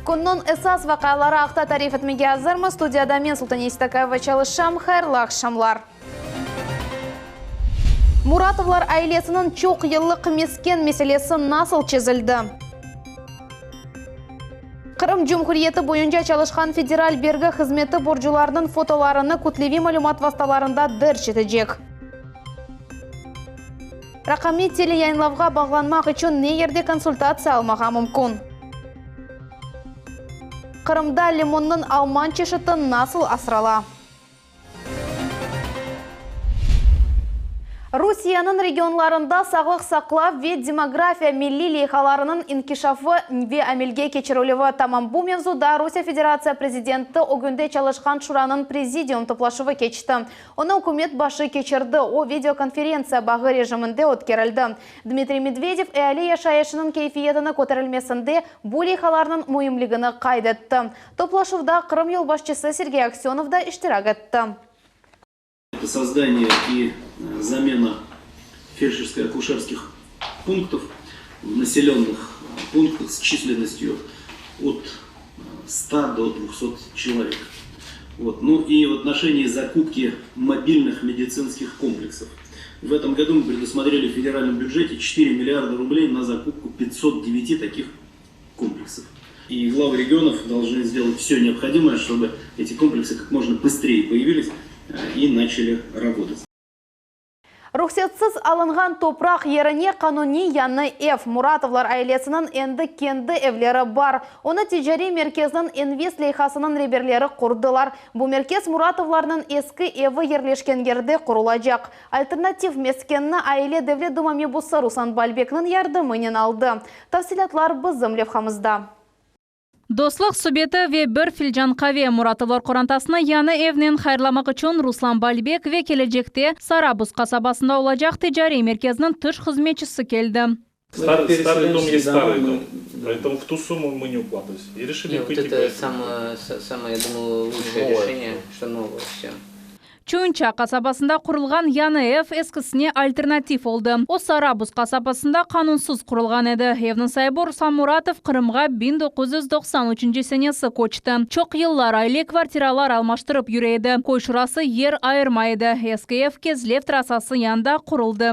Kunun esas vaqaları aqta tarif etmege hazırmı? Studiyada men Sultan Istakayeva çalışam. Hayırlı akşamlar. Muratovlar ailesinin çok yıllık mesken meselesi nasıl çözüldü? Kırım Cumhuriyeti boyunca çalışkan federal vergi hizmeti borcularının fotolarını kütlevi malumat vasıtalarında dırç edecek. Raqamli teleyayınlavga bağlanmak için ne yerde konsultasiya almağa mümkün? Kırımda limonun Alman çeşidi nasıl asrala? Rusiyanın regionlarında sağlık saqlav ve demografiya milli leyhalarının inkişafı ve amelge keçirilüvi tamam. Bu mevzuda Rusiya Federatsiya Prezidenti o günde çalışkan şuranın prezidium toplaşıvı keçti. Onu hükümet başı keçirdi. O videokonferensiya bağı rejiminde ötkerildi. Dmitri Medvedev eali yaşayışının keyfiyetini kotarılmasında bu leyhalarının mühimligini kaydetti. Toplaşıvda Kırım yolbaşçısı Sergey Aksyonov da iştirak etti. Создание и замена фельдшерско-акушерских пунктов в населенных пунктах с численностью от 100 до 200 человек. Ну и в отношении закупки мобильных медицинских комплексов. В этом году мы предусмотрели в федеральном бюджете 4 миллиарда рублей на закупку 509 таких комплексов. И главы регионов должны сделать все необходимое, чтобы эти комплексы как можно быстрее появились и начали работать. Ruhsatsız alıngan toprak yerine kanuni yanı ev. Muratovlar ailesinin endi kendi evleri var. Onu ticari merkezinin invest leyhasının reberleri kurdular. Bu merkez Muratovlarının eski evi yerleşken yerde kurulacak. Alternatif meskenini aile devlet dumamibussi Ruslan Balbek'nin yardımının aldı. Tafsilatlar bizim levhamızda. Dostluk subeti ve bir filcan kahve Muratovlar Qorantasını yanı evinin hayırlamak için Ruslan Balbek ve gelecekte Sarabuz kasabasında olacak ticari merkezinin tış hizmetçisi geldi. Старый дом есть старый дом, поэтому в ту сумму мы не укладывались. И решили пойти по этому. Самое, я думаю, лучшее решение, что новое все. Чуйнча kasabasında kurulgan yanı ev eskisine alternatif oldu. O Sarabuz kasabasında kanunsuz kurulgan edi. Evnin sahibi Ruslan Muratov Kırım'a 1993 senesi koçtu. Çok yıllar aile kvartiralar almaştırıp yürüyedi. Koşurası yer ayırmaydı. Eski ev Kezlev trasası yanında kuruldu.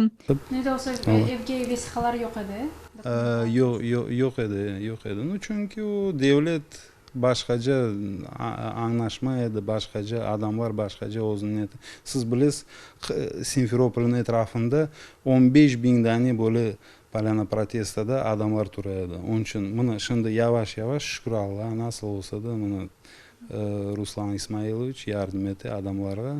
Ne de olsa evge vesikalar yok idi? Yok edi. Çünkü o devlet başkaca anlaşma edi, başkaca adamlar, başkaca o'zini edi. Siz bilesiz, Simferopol'un etrafında 15 bin tane böyle palana protestada adamlar turaydı. Onun için bunu şimdi yavaş yavaş şükür Allah'a nasıl olsa da bunu Ruslan İsmailovich yardım etti adamlara.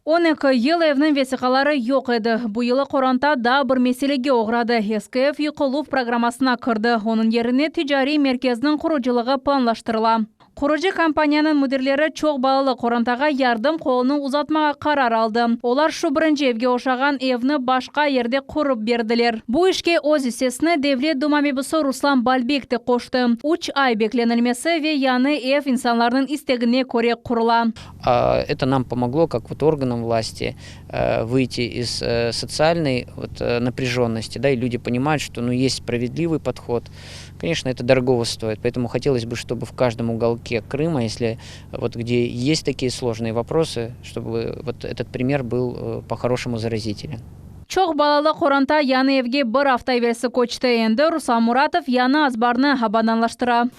12 yıl evinin vesikaları yok edi. Bu yılı Qoranta da bir meselege uğradı. Eski ev yıkıluf programasına kırdı. Onun yerine ticari merkezinin kuruculuğu planlaştırıla. Kurucu kampanyanın müdirleri çok bağlı Qorantaga yardım kolunu uzatmağa karar aldı. Olar şu birinci evge oşağan evini başka yerde kurup berdiler. Bu işke öz hissesini devlet dumamibussi Ruslan Balbek de koştu. 3 ay beklenilmesi ve yanı ev insanların istegine göre kurula. Это нам помогло, как вот органам власти, выйти из социальной напряженности, да, и люди понимают, что есть справедливый подход. Конечно, это дорого стоит, поэтому хотелось бы, чтобы в каждом уголке Крыма, если где есть такие сложные вопросы, чтобы этот пример был по-хорошему заразителен. Çok balalı Qoranta yanı evge bir hafta evvelsi koçtu. Endi Ruslan Muratov yanı azbarını habadanlaştıra.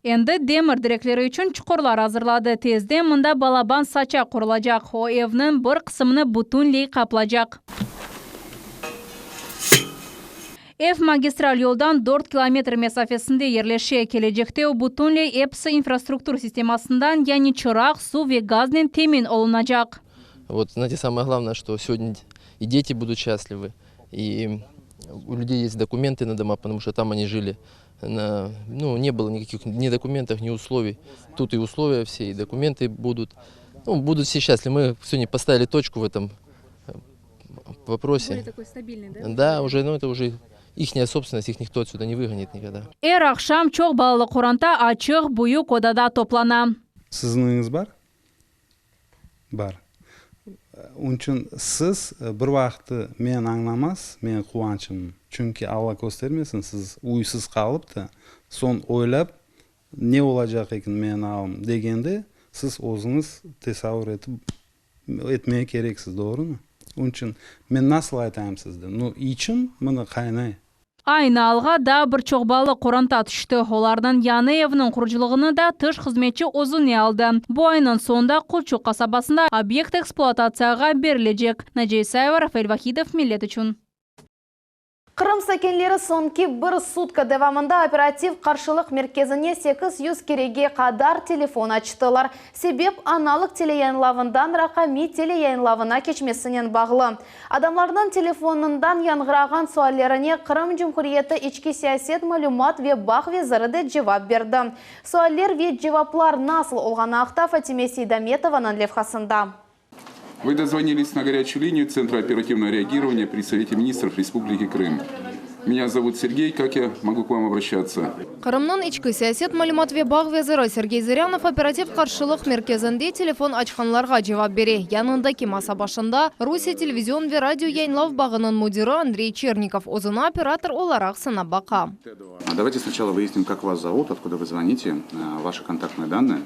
Endi demir direkleri için çukurlar hazırladı. Tezde mında balaban saça kurulacak. O evinin bir kısmını bütünley kaplacak. Ev magistral yoldan 4 kilometre mesafesinde yerleşiyor. Gelecekte o bütünley hepsi infrastruktur sistemasından yani çırak, su ve gazla temin olunacak. Вот, знаете, самое главное, что сегодня и дети будут счастливы, и у людей есть документы на дома, потому что там они жили. Не было никаких ни документов, ни условий. Тут и условия все, и документы будут. Будут все счастливы. Мы сегодня поставили точку в этом вопросе. Более такой стабильный, да? Да, уже, это уже ихняя собственность, их никто отсюда не выгонит никогда. Akşam çok balalı Qoranta açık büyük odada toplana. Sizniniz var? Var. Onun siz bir vaqtda men anglamas, men quvonchim. Chunki Alloh ko'rsatmasin, siz uysiz qolibdi. Son o'ylab ne olacak ekan men alim deganda siz o'zingiz tasavvur etmeye gereksiz, doğrumi? Onun uchun men nasıl aytayım sizde? İçim buni qaynay. Ayni alga da bir çok balı koranta düştü. Olardan yanı evinin kuruculuğunu da tış hizmetçi Ozun aldı. Bu ayının sonunda Kulçuk kasabasında obyekt eksploatatsiyaga berilecek. Naciye Isayeva, Rafael Vahidov, Millet üçün. Kırım sakinleri sonki bir sutka devamında operativ karşılık merkezine 800 kerege kadar telefon açtılar. Sebep analık teleyayınlavından rakami teleyayınlavına geçmesinin bağlı. Adamlarının telefonundan yangırağın suallerine Kırım Cumhuriyeti İçki Siyaset Malumat ve Bağ Veziri de cevap verdi. Sualler ve cevaplar nasıl olğanaqta Fatime Сейдаметованың levhasında. Вы дозвонились на горячую линию Центра оперативного реагирования при Совете министров Республики Крым. Меня зовут Сергей, как я могу к вам обращаться? Кырымның içki siyaset malumat ve bağ veziri Sergey Zырянов operativ karşılık merkezinde telefon açkanlarga cevap beri. Yanındaki masa başında Rusya televizyon ve radyo yayınlav bağının müdürü Andrei Черников uzun operatör olarak sana baka. Давайте сначала выясним, как вас зовут, откуда вы звоните, ваши контактные данные.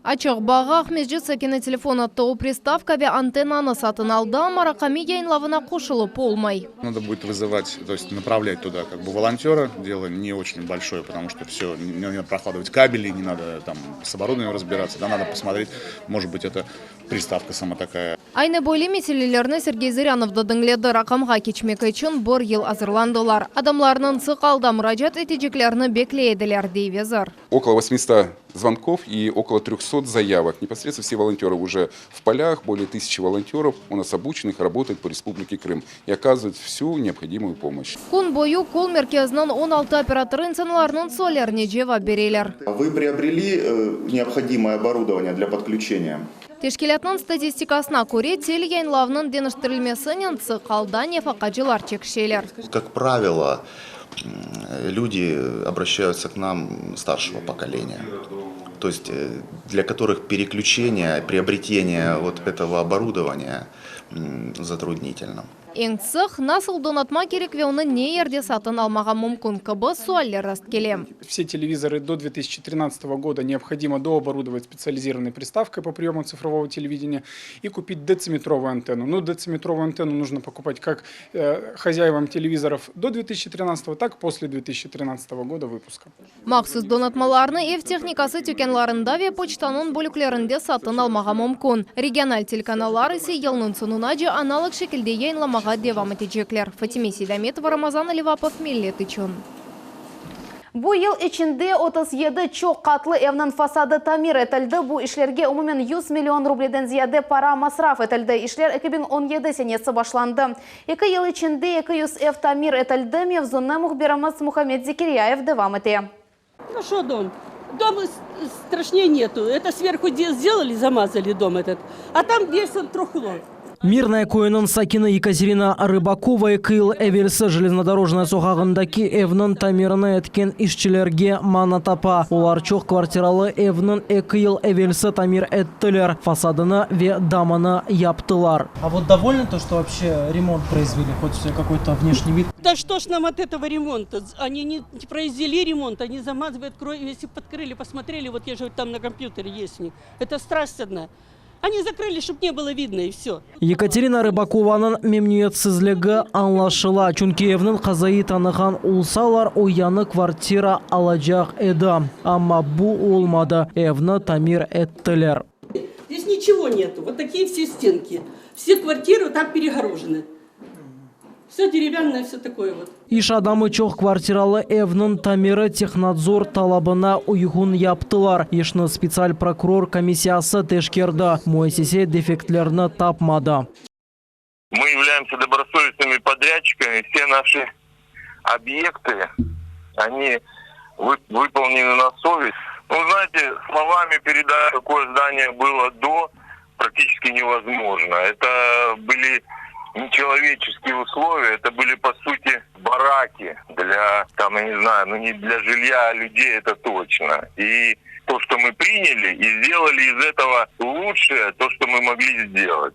Açık bağı Ahmetci Sakine telefon attı o приставка ve antennanı satın aldı ama rakami yayınlavına koşulup olmay. Надо будет вызывать, то есть направлять туда как бы волонтера. Дело не очень большое, потому что все, не надо прокладывать кабели, не надо там с оборудованием разбираться, да, надо посмотреть, может быть, это приставка сама такая. Aynı böyle meselelerini Sergey Zырянов da dinledi. Rakamga geçmek için bir yıl hazırlandılar. Adamlarının sık alda müracaat edeceklerini bekleyediler diye vezir. Около 800 звонков и около 300 заявок. Непосредственно все волонтеры уже в полях, более 1000 волонтеров у нас обученных работают по Республике Крым и оказывают всю необходимую помощь. Kun boyu kol merkezinin 16 operatörü insanlarının sorularına cevap verirler. Вы приобрели необходимое оборудование для подключения? Teşkilatның statistikasına göre tel yayınlavının deniştirilmesinin sık alda nefakacılar çekişeler. Как правило, люди обращаются к нам старшего поколения. То есть для которых переключение, приобретение вот этого оборудования затруднительно. En sık nasıl donatma gerek ve onu ne yerde satın almağa mümkün gibi sualler rast kelem. Все телевизоры до 2013 года необходимо дооборудовать специализированной приставкой по приему цифрового телевидения и купить дециметровую антенну. Ну, дециметровую антенну нужно покупать как хозяевам телевизоров до 2013, так и после 2013 года выпуска. Maxsus donatmalarını ev texnikası tükenlarında ve poçtanın bölüklerinde satın almağa mümkün. Regional telekanallar ise yılın sonunca analog şekilde yayınlamağa devam edecekler. Fatime Сейдаметова, Ramazan Levapov, Millet üçün. Bu yıl içinde 37 çok katlı evinin fasadı tamir etildi. Bu işlerge umumen 100 milyon rubleden ziyade para masraf etildi. İşler 2017 senesi başlandı. 2 yıl içinde 200 ev tamir etildi. Mevzuna muhbirimiz Muhammed Zekeriyaev devam etti. Ну что дом? Дом страшнее нету. Это сверху сделали, замазали дом этот. А там весь он трухло. Мирная көйінің сакины Екатерина Рыбакова кыл әвелсі железнодорожная соғағындаки evнің тамирыны еткен işçilerге мана тапа. Олар чоқ квартиралы evнің 2 yıl әвелсі тамир әттілер. Фасадыны ве дамыны яптылар. А вот довольны то, что вообще ремонт произвели? Хоть какой-то внешний вид? Да что ж нам от этого ремонта? Они не произвели ремонт, они замазывают кровь. Если подкрыли, посмотрели, вот я же там на компьютере есть. Это страсть одна. Они закрыли, чтобы не было видно, и все. Екатерина Рыбакованың мемниетсізлігі аңлашыла. Чүнкеевнің қазайы таныған улсалар ояны квартира алacak еді. Амма bu olmadı. Evni tamir ettiler. Здесь ничего нету. Вот такие все стенки. Все квартиры так перегорожены. Все деревянное, все такое вот. İş adamı çok kvartiralı evnin tamiri технадзор талабына uygun yaptılar. İşni специаль прокурор комиссиясы тешкерді. Müessese defektlerini tapmadı. Мы являемся добросовестными подрядчиками. Все наши объекты, они выполнены на совесть. Ну, знаете, словами передать, какое здание было до, практически невозможно. Это были нечеловеческие условия, это были, по сути, бараки для, там, я не знаю, ну не для жилья людей, это точно. И то, что мы приняли и сделали из этого лучшее, то, что мы могли сделать.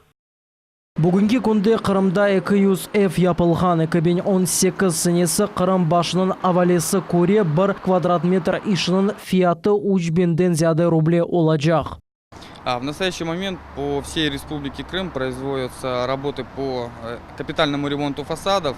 Бүгінгі күнде Қырымда 200 япылған 2018 сенесі Қырым башының авалесі көре 1 квадрат метр ишінің фияты 3000-ден зияды рубле олacak. В настоящий момент по всей Республике Крым производятся работы по капитальному ремонту фасадов.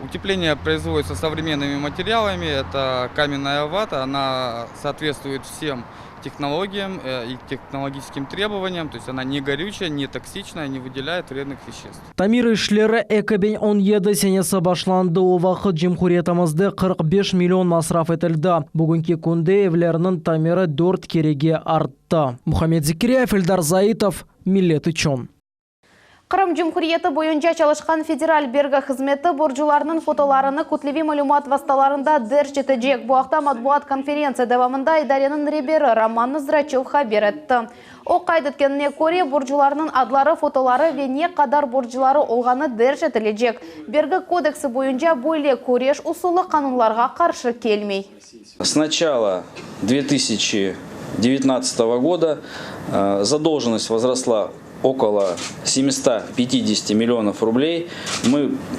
Утепление производится современными материалами. Это каменная вата, она соответствует всем технологиям и технологическим требованиям. То есть она не горючая, не токсичная, не выделяет вредных веществ. Тамир ишлері 2017 сенесі башланды. Ол вақыт Жемхуриятымызды 45 миллион масраф етілді. Бүгінгі күнде евлерінің тамиры 4 кереге артты. Мухаммед Зикиряев, Эльдар Заитов, Миллет үчен. Қырым Жумхуриеті бойынша çalışқан федераль бергі қызметі боржуларының фотоларыны күтлеви малюмат васталарында дәршеті жек. Бұақта матбуат конференция давамында идаренің ребері Роман Ноздрачев хабер етті. О қайдеткеніне көре боржуларының адлары, фотолары ве не қадар боржулары олғаны дәршетілі жек. Бергі кодексі бойынша бойле көреш ұсылы қанунларға қаршы келмей. С начала 2019 года задолженность возросла около 750 миллионов рублей.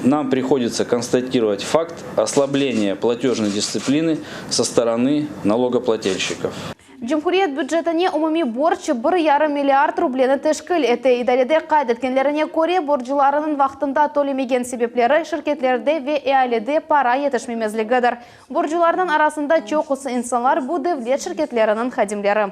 Нам приходится констатировать факт ослабления платежной дисциплины со стороны налогоплательщиков. Жумхуриет бюджетіне умуми борчы 1,5 миллиард рублені тешкіл еті. Идареде қайдеткенлеріне көре боржыларының вақтында төлемеген себеплері шirketlerde ve ealede para yetişmemezligidir. Borcularının arasında çoğusu insanlar bu devlet şirketlerinin xadimleri.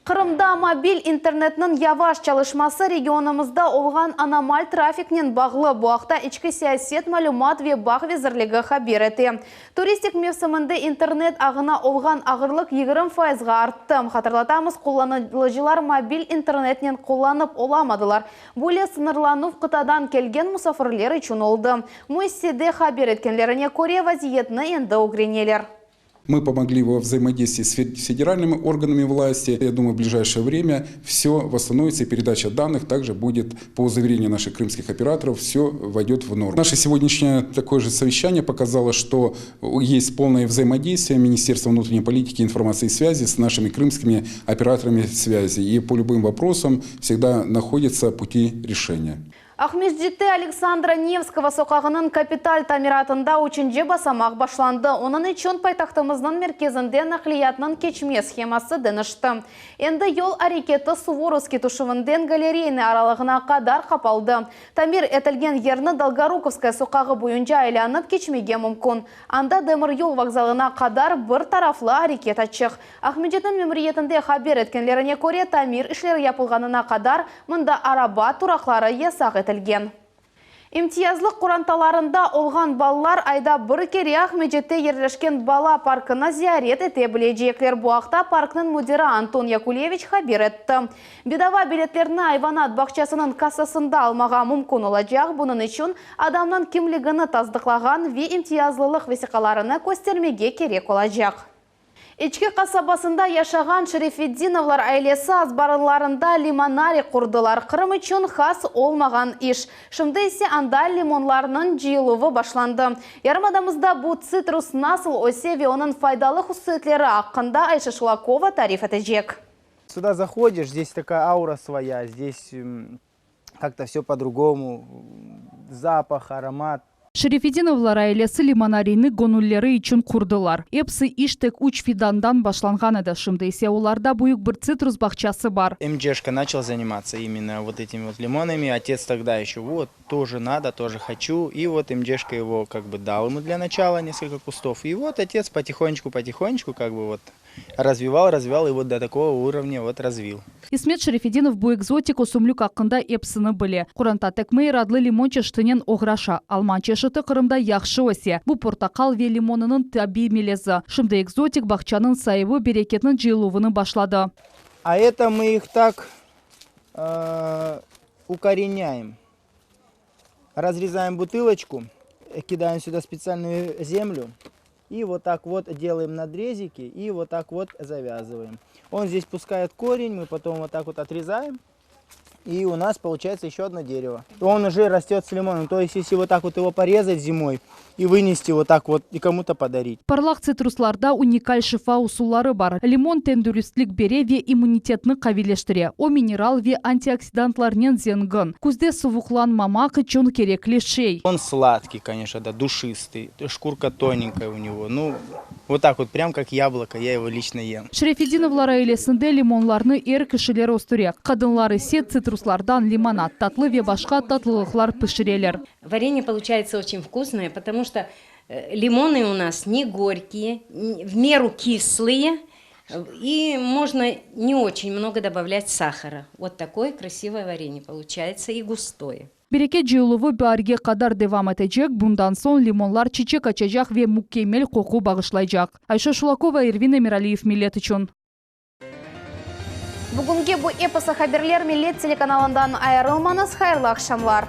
Қырымда мобиль интернетінің яваш çalışması регионымызда олған аномаль трафикнен бағлы бұақта ішкі саясет мәлумат ве бақ везірлігі хабер еті. Туристик мевсімінде интернет ағына олған ағырлық 20%-ға артты. Қатырлатамыз, қолланылыжылар мобиль интернетнен қолланып оламадылар. Бөле сынырлану қытадан келген мұсафырлер үшін олды. Мүйседе хабер еткенлеріне көре вазиетні енді огренелер. Мы помогли во взаимодействии с федеральными органами власти. Я думаю, в ближайшее время все восстановится, и передача данных также будет, по заверению наших крымских операторов, все войдет в норму. Наше сегодняшнее такое же совещание показало, что есть полное взаимодействие Министерства внутренней политики, информации и связи с нашими крымскими операторами связи. И по любым вопросам всегда находятся пути решения. Ахмеджетте Александра Невского соқағының капиталь тамиратында учинже басамақ башланды. Оның üçün пайтақтымыздың мерkezінде нақлиятның кечме схемасы дынышты. Енді ел әрекеті Суворовский тушывынден галерейны аралығына қадар қапалды. Тамир етілген ерні Долгоруковская соқағы бойынша айланып кечмеге мүмкін. Анда Демір ел вокзалына қадар бір тарафлы әрекет açық. Ахмеджеттің мемориетінде хабер еткенлеріне көре Тамир ішлер япылғанына қадар мұнда араба турақлары есақ етілген. Имтиязлық құранталарында олған балалар айда бір кере Ахмеджетте ерлешкен бала паркына зиярет ете білежеклер. Бұақта паркның мудирі Антон Якулевич хабер етті. Бедава билеттеріні айванат бақчасының кассасында алмаға мүмкін олacak. Бұның үшін адамның кімлігіні таздықлаған ве имтиязлылық весиқаларыны көстермеге керек олacak. Ички қасабасында яшаған Шерефеддиновлар айлесі азбарыларында лимонарий құрдылар. Қырым үшін хас олмаған иш. Шымды есе анда лимонларының жиылуы башланды. Ярмадамызда бұл цитрус насыл осеве оның файдалы хусытлері аққында Айша Шулакова тариф етежек. Сюда заходишь, здесь такая аура своя, здесь как-то все по-другому, запах, аромат. Шерефеддиновлар айлесі лимонарийны гонуллері үшін құрдылар. Епсі иштек уч фидандан башланған еді. Шымды есе оларда бұйық бір цитрус бақчасы бар. МДшка начал заниматься именно вот этими вот лимонами. Отец тогда еще вот тоже надо, тоже хочу. И вот МДшка его как бы дал ему для начала несколько кустов. И вот отец потихонечку как бы вот развивал и вот до такого уровня вот развил. Исмет Шерефеддинов bu экзотик осумлюк ақында епсіні біле. Құранта тәкмей радлы лимон чештінен оғраша. Алман чешіті Қырымда яқшы осе. Бұл портақал ве лимонының таби мелезі. Шымды экзотик бақчаның сайывы берекетінің жиылуыны башлады. А это мы их так укореняем. Разрезаем бутылочку, кидаем сюда специальную землю. И вот так вот делаем надрезики и вот так вот завязываем. Он здесь пускает корень, мы потом вот так вот отрезаем и у нас получается еще одно дерево. Он уже растет с лимоном, то есть если вот так вот его порезать зимой и вынести вот так вот и кому-то подарить. Парлах цитрусларда уникаль шифа усуллары бар. Лимон тендүрістлік бере ве иммунитетны кавилештіре. О минерал ве антиоксидантларнен зенгін. Күзде сывуқлан мамақы чон керекли шей. Он сладкий, конечно, да, душистый, шкурка тоненькая у него. Ну, вот так вот, прям как яблоко, я его лично ем. Шерефединовлар айлесінде лимонларны ер кішілер остыре. Қадынлары сет цитруслардан лимонад, татлы ве башқа татлылықлар пішірелер. Варенье получается очень вкусное, потому что лимоны у нас не горькие, в меру кислые, и можно не очень много добавлять сахара. Вот такое красивое варенье получается и густое. Берекет жиылуы бәрге қадар девам етежек, бұндан сон лимонлар чечек açacak ve mükemmel koku bağışlayacak. Ayşe Шулакова, Ирвин Эмиралиев, Милет үшін. Бүгінге bu эпосы хаберлер Милет телеканалындан айырылманыз, хайырлы ақшамлар.